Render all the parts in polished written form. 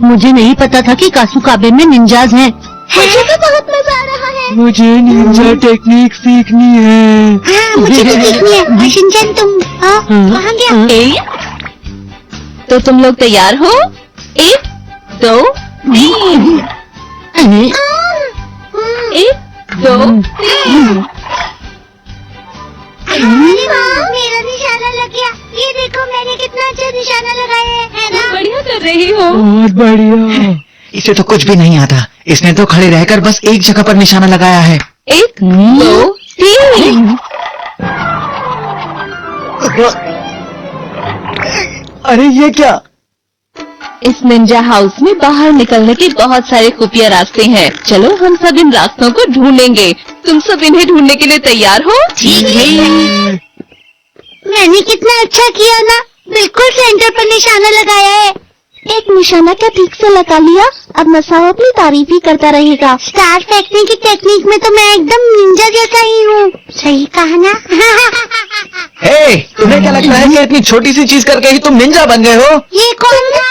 मुझे नहीं पता था कि कासुकाबे में निंजाज हैं। मुझे तो बहुत मजा आ रहा है। मुझे निंजा टेक्निक सीखनी है। हाँ, मुझे भी सीखनी है। शिनचैन तुम कहाँ गया? तो तुम लोग तैयार हो? 1 2 3। 1 2 3। अरे वाह, मेरा निशाना लग गया। ये देखो मैंने कितना अच्छा निशाना लगाया है ना? बढ़िया कर रही हो। बहुत बढ़िया। इसे तो कुछ भी नहीं आता। इसने तो खड़े रहकर बस एक जगह पर निशाना लगाया है। 1 2 3। अरे ये क्या? इस निंजा हाउस में बाहर निकलने के बहुत सारे खुफिया रास्ते हैं। चलो हम सब इन रास्तों को ढूंढेंगे। तुम सब इन्हें ढूंढने के लिए तैयार हो? ठीक है। मैंने कितना अच्छा किया ना, बिल्कुल सेंटर पर निशाना लगाया है। एक निशाना क्या ठीक से लगा लिया, अब मसाओ अपनी तारीफ ही करता रहेगा। स्टार फेंकने की टेक्निक में तो मैं एकदम निंजा जैसा ही हूँ। सही कहा ना? हे, तुम्हें क्या लगता है कि इतनी छोटी सी चीज करके ही तुम निंजा बन गए हो? ये कौन था?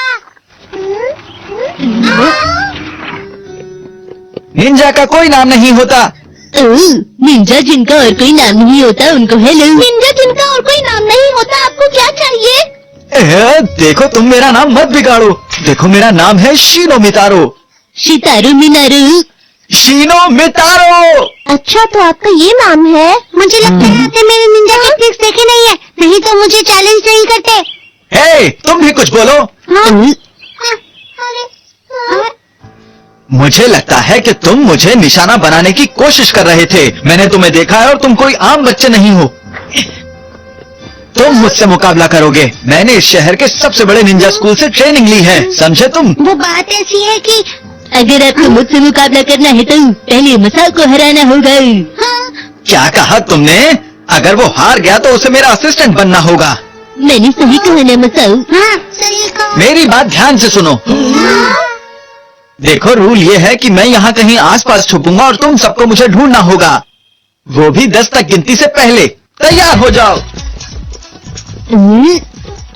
निंजा का कोई नाम नहीं होता। निंजा जिनका और कोई नाम नहीं होता उनको हेलो। निंजा जिनका और कोई नाम नहीं होता, आपको क्या चाहिए? देखो तुम मेरा नाम मत बिगाड़ो। देखो मेरा नाम है शीनो मितारो। शितारो मिनारो। शीनो मितारो। अच्छा, तो आपका ये नाम है। मुझे लगता है आपने मेरे निंजा टेक्निक्स देखे नहीं है, नहीं तो मुझे चैलेंज नहीं करते। हे, तुम भी कुछ बोलो। मुझे लगता है कि तुम मुझे निशाना बनाने की कोशिश कर रहे थे। मैंने तुम्हें देखा है और तुम कोई आम बच्चे नहीं हो। तुम मुझसे मुकाबला करोगे। मैंने इस शहर के सबसे बड़े निंजा स्कूल से ट्रेनिंग ली है, समझे तुम? वो बात ऐसी है कि अगर आपको मुझसे मुकाबला करना है तो पहले मसाओ को हराना होगा। क्या कहा तुमने? अगर वो हार गया तो उसे मेरा असिस्टेंट बनना होगा। मैंने सही कहा ना मसाओ? हाँ, सही कहा। मेरी बात ध्यान से सुनो। देखो रूल ये है कि मैं यहाँ कहीं आसपास छुपूंगा और तुम सबको मुझे ढूंढना होगा, वो भी 10 तक गिनती से पहले। तैयार हो जाओ।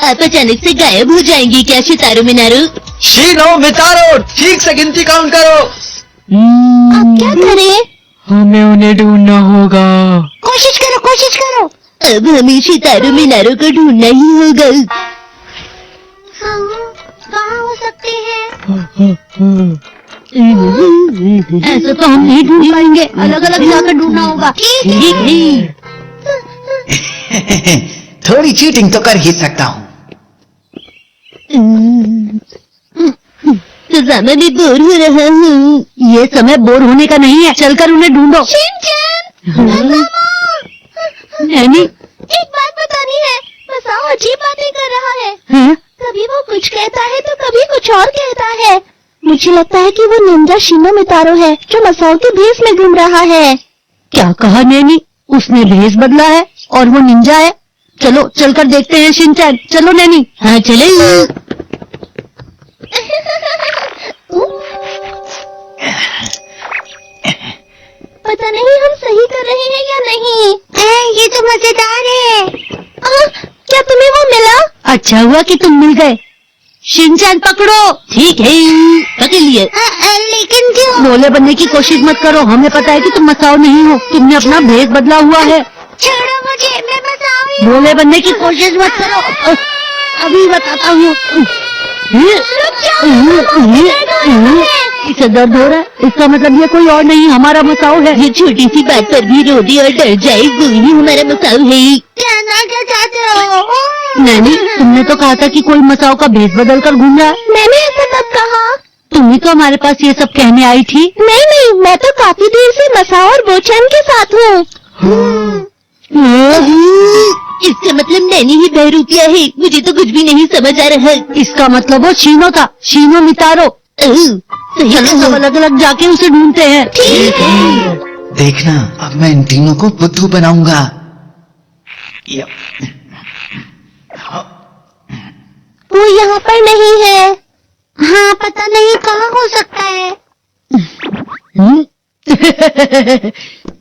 आप अचानक से गायब हो जाएंगे क्या शितारो मिनारो? शीनो मितारो, ठीक से गिनती काउंट करो। अब क्या करें? हमें उन्हें ढूंढना होगा। कोशिश करो, कोशिश करो। अब हमें शितारो मिनारो को ढूंढना ही होगा। कहाँ हो सकते हैं? ऐसा तो हम नहीं ढूंढ पाएंगे, अलग अलग जाकर ढूंढना होगा। ठीक है। थोड़ी चीटिंग तो कर ही सकता हूँ। तो मैं भी बोर हो रहा हूँ। ये समय बोर होने का नहीं है, चलकर उन्हें ढूंढो। नैनी, एक बात बतानी है। मसाओ अजीब बातें कर रहा है। हाँ? कभी वो कुछ कहता है तो कभी कुछ और कहता है। मुझे लगता है कि वो निंजा शीनो मितारो है जो मसाओ के भेष में घूम रहा है। क्या कहा नैनी? उसने भेष बदला है और वो निंजा है। चलो चलकर देखते हैं शिनचैन। चलो नैनी। हाँ चलो। पता नहीं हम सही कर रहे हैं या नहीं। ये तो मजेदार है। क्या तुम्हें वो मिला? अच्छा हुआ कि तुम मिल गए। शिनचैन पकड़ो। ठीक है, पकड़ लिए। लेकिन क्यों? भोले बनने की कोशिश मत करो, हमें पता है कि तुम मसाओ नहीं हो। तुमने अपना भेष बदला हुआ है। छोड़ो मुझे, मैं मसाओ ही हूँ। भोले बनने की कोशिश मत करो, अभी बताता हूँ। इसे दर्द हो रहा है, इसका मतलब ये कोई और नहीं हमारा मसाओ है। ये छोटी सी बात पर भी रो दी और डर जाए, वो ही हमारा मसाओ है। जानना क्या चाहते हो? नैनी, तुमने तो कहा था कि कोई मसाओ का भेष बदल कर घूम रहा है। मैंने ऐसा कब कहा? तुम ही तो हमारे पास ये सब कहने आई थी। नहीं, मैं तो काफी देर से मसाओ और बोचन के साथ हूँ। इसका मतलब नैनी ही बहरूपिया है। मुझे तो कुछ भी नहीं समझ आ रहा है। इसका मतलब वो शीनो था, शीनो मितारो। चलो सब अलग अलग जाके उसे ढूंढते हैं। देखना, अब मैं इन तीनों को बुद्धू बनाऊंगा। वो यहाँ पर नहीं है। हाँ, पता नहीं कहाँ हो सकता है।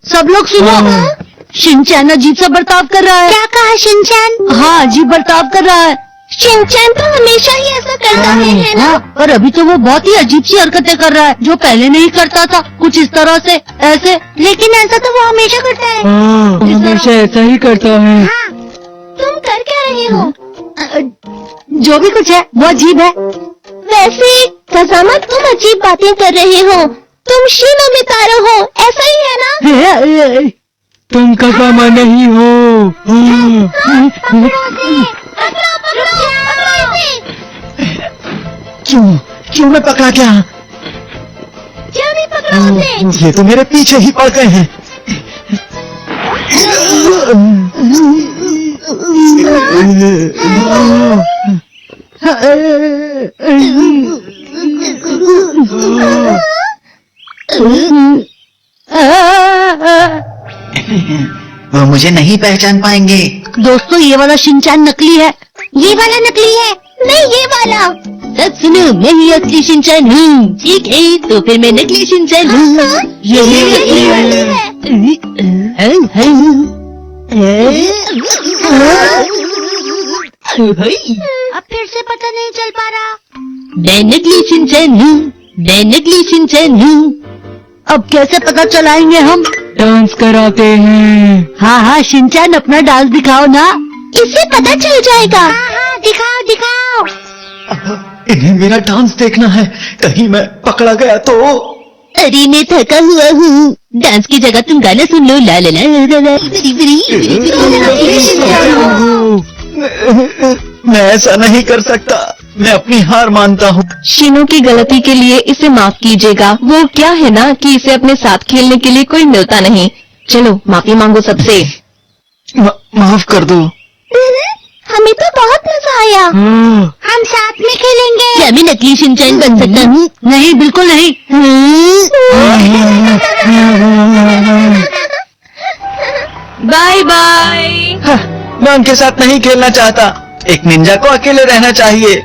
सब लोग सुनो। शिनचैन अजीब सा बर्ताव कर रहा है। क्या कहा शिनचैन? हाँ, अजीब बर्ताव कर रहा है। शिनचैन तो हमेशा ही ऐसा करता है ना? हाँ, पर अभी तो वो बहुत ही अजीब सी हरकतें कर रहा है जो पहले नहीं करता था, कुछ इस तरह से ऐसे। लेकिन ऐसा तो वो हमेशा करता है। हाँ हमेशा ऐसा ही करता है। हाँ, तुम कर क्या रहे हो? जो भी कुछ है वो अजीब है। वैसे फजामा, तुम अजीब बातें कर रहे हो। तुम शीनो मितारो हो, ऐसा ही है ना? तुम कसामा नहीं हो। हाँ। क्यों मैं पकड़ा क्या? क्यों नहीं पकड़ा उसे? ये तो मेरे पीछे ही पड़ गए हैं। वो मुझे नहीं पहचान पाएंगे। दोस्तों, ये वाला शिनचैन नकली है। ये वाला नकली है, नहीं ये वाला। सब सुनो, मैं ही असली शिनचैन हूँ। ठीक है, तो फिर मैं नकली शिनचैन हूँ। ये नकली है। अब फिर से पता नहीं चल पा रहा। मैं नकली शिनचैन हूँ, मैं नकली शिनचैन हूँ। अब कैसे पता चलाएंगे हम? डांस कराते हैं। हाँ हाँ शिनचैन, अपना डांस दिखाओ ना। इससे पता चल जाएगा। हाँ, दिखाओ दिखाओ। इन्हें मेरा डांस देखना है, कहीं मैं पकड़ा गया तो। अरे मैं थका हुआ हूँ, डांस की जगह तुम गाना सुन लो। ला ला ला ला ला, बरी बरी। मैं ऐसा नहीं कर सकता, मैं अपनी हार मानता हूँ। शीनो की गलती के लिए इसे माफ कीजिएगा। वो क्या है ना कि इसे अपने साथ खेलने के लिए कोई मिलता नहीं। चलो माफी मांगो सबसे। माफ कर दो। हमें तो बहुत मजा आया। हाँ। हम साथ में खेलेंगे। क्या मैं नकली शिनचैन बन सकता हूँ? नहीं, बिल्कुल नहीं। Bye bye. मैं उनके साथ नहीं खेलना चाहता। एक निंजा को अकेले रहना चाहिए।